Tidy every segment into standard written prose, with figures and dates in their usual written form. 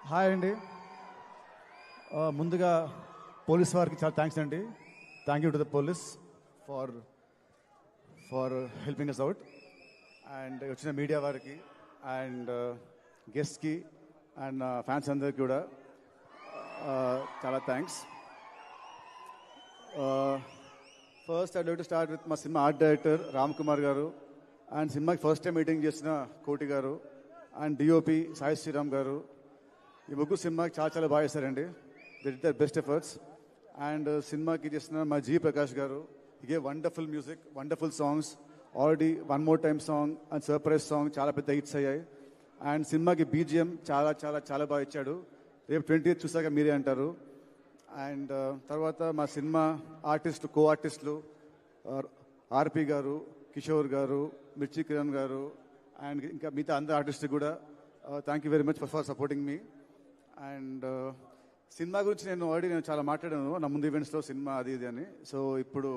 Hi అండి. ముందుగా police వారికి చాలా థ్యాంక్స్ అండి. Thank you to the police for for helping us out. And వచ్చిన మీడియా వారికి అండ్ గెస్ట్కి అండ్ ఫ్యాన్స్ అందరికి కూడా చాలా thanks. First I like to start with మా cinema art director Ram Kumar garu and సినిమాకి ఫస్ట్ టైం మీటింగ్ చేసిన కోటి గారు అండ్ డిఓపి సాయి శ్రీరామ్ గారు. ఈ ముగ్గురు సినిమాకి చాలా బాగా చేశారండి. They did there best efforts. And సినిమాకి చేసిన మా జీ ప్రకాష్ గారు, హి gave wonderful music, wonderful songs. Already one more time song and surprise song చాలా పెద్ద హిట్స్ అయ్యాయి. అండ్ సినిమాకి బీజిఎం చాలా బాగా ఇచ్చాడు. రేపు 20th చూసాక మీరే అంటారు. అండ్ తర్వాత మా సినిమా ఆర్టిస్టులు, కో ఆర్టిస్టులు ఆర్పి గారు, కిషోర్ గారు, మిర్చి కిరణ్ గారు అండ్ ఇంకా మిగతా అందరు ఆర్టిస్టులు కూడా thank you very much for supporting me. And cinema గురించి నేను చాలా మాట్లాడాను నా ముందు ఈవెంట్స్లో, సినిమా అది ఇది అని. సో ఇప్పుడు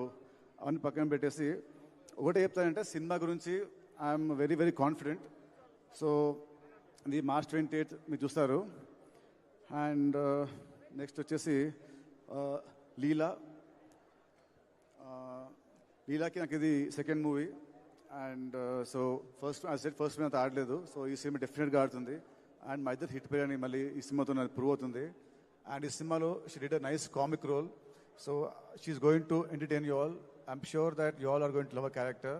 అవన్నీ పక్కన పెట్టేసి ఒకటే చెప్తానంటే, సినిమా గురించి ఐఎమ్ వెరీ కాన్ఫిడెంట్. సో ఇది March 28 మీరు చూస్తారు. అండ్ నెక్స్ట్ వచ్చేసి లీలాకి నాకు ఇది second movie. And so first movie అంత ఆడలేదు. సో ఈ సినిమా డెఫినెట్గా ఆడుతుంది. అండ్ మా ఇద్దరు హిట్ పేరు అని మళ్ళీ ఈ సినిమాతో నాకు ప్రూవ్ అవుతుంది. అండ్ ఈ సినిమాలో she did a nice comic role. So she's going to entertain you all. I'm sure that you all are going to love a character.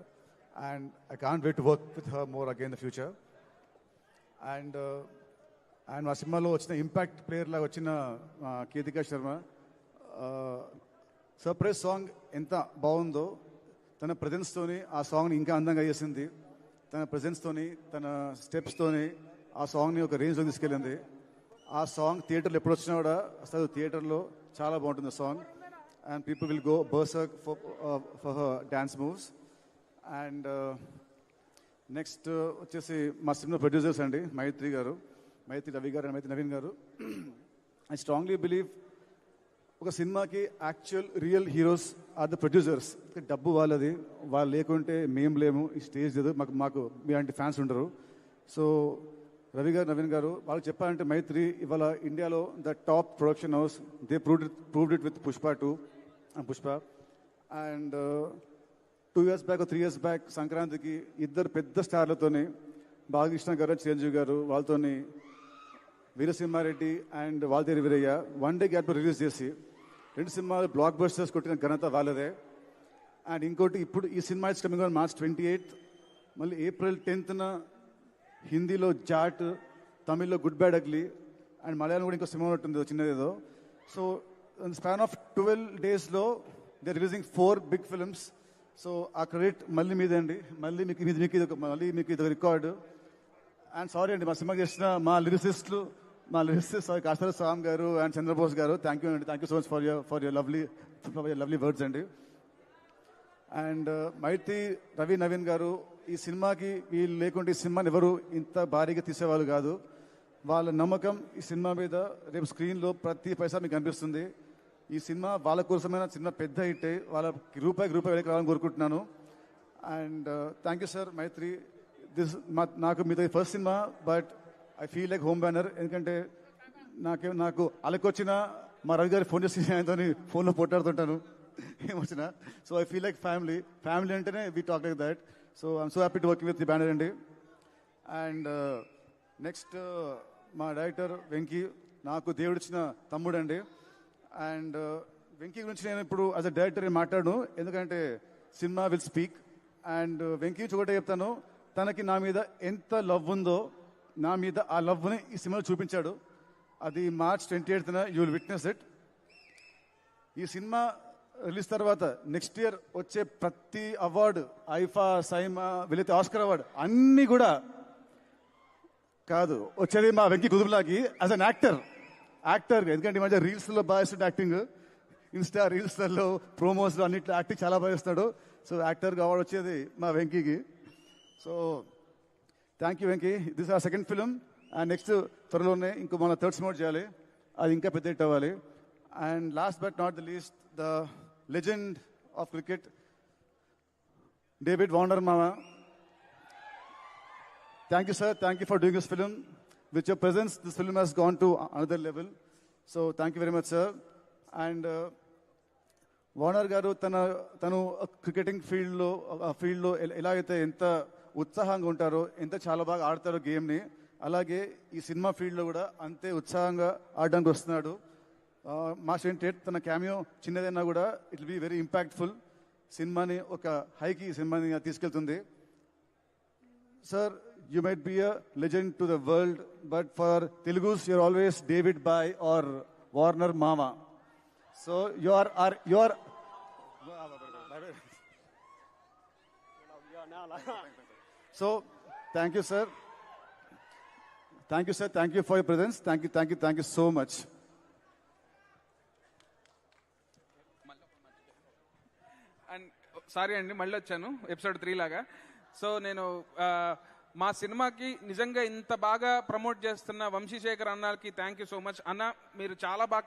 And I can't wait to work with her more again in the future. And మా సినిమాలో వచ్చిన impact player లాగా వచ్చిన కీర్తికా Sharma, surprise song ఎంత బాగుందో, తన ప్రజెన్స్తోని ఆ సాంగ్ని ఇంకా అందంగా చేసింది. తన ప్రజెన్స్తోని, తన స్టెప్స్తోని ఆ సాంగ్ని ఒక రేంజ్లో తీసుకెళ్ళింది. ఆ సాంగ్ థియేటర్లో ఎప్పుడు వచ్చినా కూడా అసలు థియేటర్లో చాలా బాగుంటుంది song. And people will go berserk for her dance moves. And next వచ్చేసి మా సినిమా ప్రొడ్యూసర్స్ అండి, మైత్రి గారు, మైత్రి రవి గారు అండ్ మైత్రి నవీన్ గారు. ఐ స్ట్రాంగ్లీ బిలీవ్ ఒక సినిమాకి actual real heroes are the producers. డబ్బు వాళ్ళది, వాళ్ళు లేకుంటే మేము లేము, ఈ స్టేజ్ లేదు, మాకు మీలాంటి ఫ్యాన్స్ ఉండరు. సో రవి గారు, నవీన్ గారు, వాళ్ళు చెప్పాలంటే మైత్రి ఇవాళ ఇండియాలో the top production house. They proved it with Pushpa 2 and Pushpa. And 2 years back 3 years back సంక్రాంతికి ఇద్దరు పెద్ద స్టార్లతోని, బాలకృష్ణ గారు, చిరంజీవి గారు, వాళ్ళతోని Veera Simha Reddy and Waltair Veerayya one day gap release చేసి 2 సినిమాలు బ్లాక్ బస్టర్స్ కొట్టిన ఘనత వాళ్ళదే. అండ్ ఇంకోటి ఇప్పుడు ఈ cinema is coming on March 28. మళ్ళీ April 10th హిందీలో జాట్, తమిళ్లో good bad ugly and Malayalam కూడా ఇంకో సినిమా ఉంటుంది చిన్నదేదో. సో స్పాన్ ఆఫ్ 12 daysలో they releasing 4 big films. So ఆ క్రెడిట్ మళ్ళీ మీదే అండి. మళ్ళీ మీకు ఇది రికార్డు. అండ్ సారీ అండి, మా సినిమా చేసిన మా లిరిసిస్ట్ కాస్తర సామ్ గారు అండ్ చంద్రబోస్ గారు, థ్యాంక్ యూ అండి. Thank you so much for your lovely words అండి. అండ్ మైత్రి రవి నవీన్ గారు, ఈ సినిమాకి వీళ్ళు లేకుంటే ఈ సినిమాని ఎవరు ఇంత భారీగా తీసేవాళ్ళు కాదు. వాళ్ళ నమ్మకం ఈ సినిమా మీద రేపు స్క్రీన్లో ప్రతి పైసా మీకు కనిపిస్తుంది. ఈ సినిమా వాళ్ళ కోసమైన సినిమా పెద్ద హిట్, వాళ్ళకి రూపాయికి వెళ్ళి రావాలని కోరుకుంటున్నాను. అండ్ థ్యాంక్ యూ సార్ మైత్రి. నాకు మీతో first cinema, but I feel like home banner. ఎందుకంటే నాకు అలకొచ్చిన మా రవి గారి ఫోన్ చేసి ఆయనతో ఫోన్లో పోట్లాడుతుంటాను ఏమొచ్చినా. So I feel like family అంటేనే we talk like that. So I'm so happy to working with the banner అండి. అండ్ నెక్స్ట్ మా డైరెక్టర్ వెంకీ, నాకు దేవుడిచ్చిన తమ్ముడు అండి. అండ్ వెంకీ గురించి నేను ఇప్పుడు యాజ్ అ డైరెక్టర్ మాట్లాడను, ఎందుకంటే cinema will speak. And Venky గురించి ఒకటే చెప్తాను, తనకి నా మీద ఎంత లవ్ ఉందో, నా మీద ఆ లవ్ని ఈ సినిమాలో చూపించాడు. అది March 28th you will witness it. ఈ సినిమా రిలీజ్ తర్వాత నెక్స్ట్ ఇయర్ వచ్చే ప్రతి అవార్డు, ఐఫా, సైమా, వీలైతే ఆస్కర్ అవార్డు అన్నీ కూడా కాదు, వచ్చేది మా వెంకీ కుదురులాకి యాజ్ అన్ యాక్టర్. ఎందుకంటే ఈ మధ్య రీల్స్లో బాగా ఇస్తుంది యాక్టింగ్, ఇన్స్టా రీల్స్లలో, ప్రోమోస్లో అన్నిట్లో యాక్టింగ్ చాలా బాగా ఇస్తాడు. సో యాక్టర్గా అవార్డు వచ్చేది మా వెంకీకి. So thank you Venky. This are second film. And next త్వరలోనే ఇంకో మన థర్డ్ సినిమా చేయాలి, అది ఇంకా పెద్ద హిట్ అవ్వాలి. And last but not the least, the legend of cricket David Warner మామ. Thank you sir, thank you for doing this film. with your presence, this film has gone to another level. So thank you very much, sir. And Warner గారు తను cricketing ఫీల్డ్లో ఎలాగైతే ఎంత ఉత్సాహంగా ఉంటారో, ఎంత చాలా బాగా ఆడతారో గేమ్ని, అలాగే ఈ సినిమా ఫీల్డ్లో కూడా అంతే ఉత్సాహంగా ఆడడానికి వస్తున్నాడు. మాస్టర్ టేట్ తన క్యామియో చిన్నదైనా కూడా it will be very impactful. సినిమాని ఒక హైకి సినిమాని తీసుకెళ్తుంది. Sir, you might be a legend to the world, but for Telugus, you're always David Bai or Warner Mama. So you are. So thank you, sir. Thank you, sir. Thank you for your presence. Thank you so much. And sorry అండి, మళ్ళీ వచ్చాను episode 3 లాగా. So నేను మా సినిమాకి నిజంగా ఇంత బాగా ప్రమోట్ చేస్తున్న వంశీశేఖర్ అన్నకి థ్యాంక్ యూ సో మచ్. అన్న, మీరు చాలా బాగా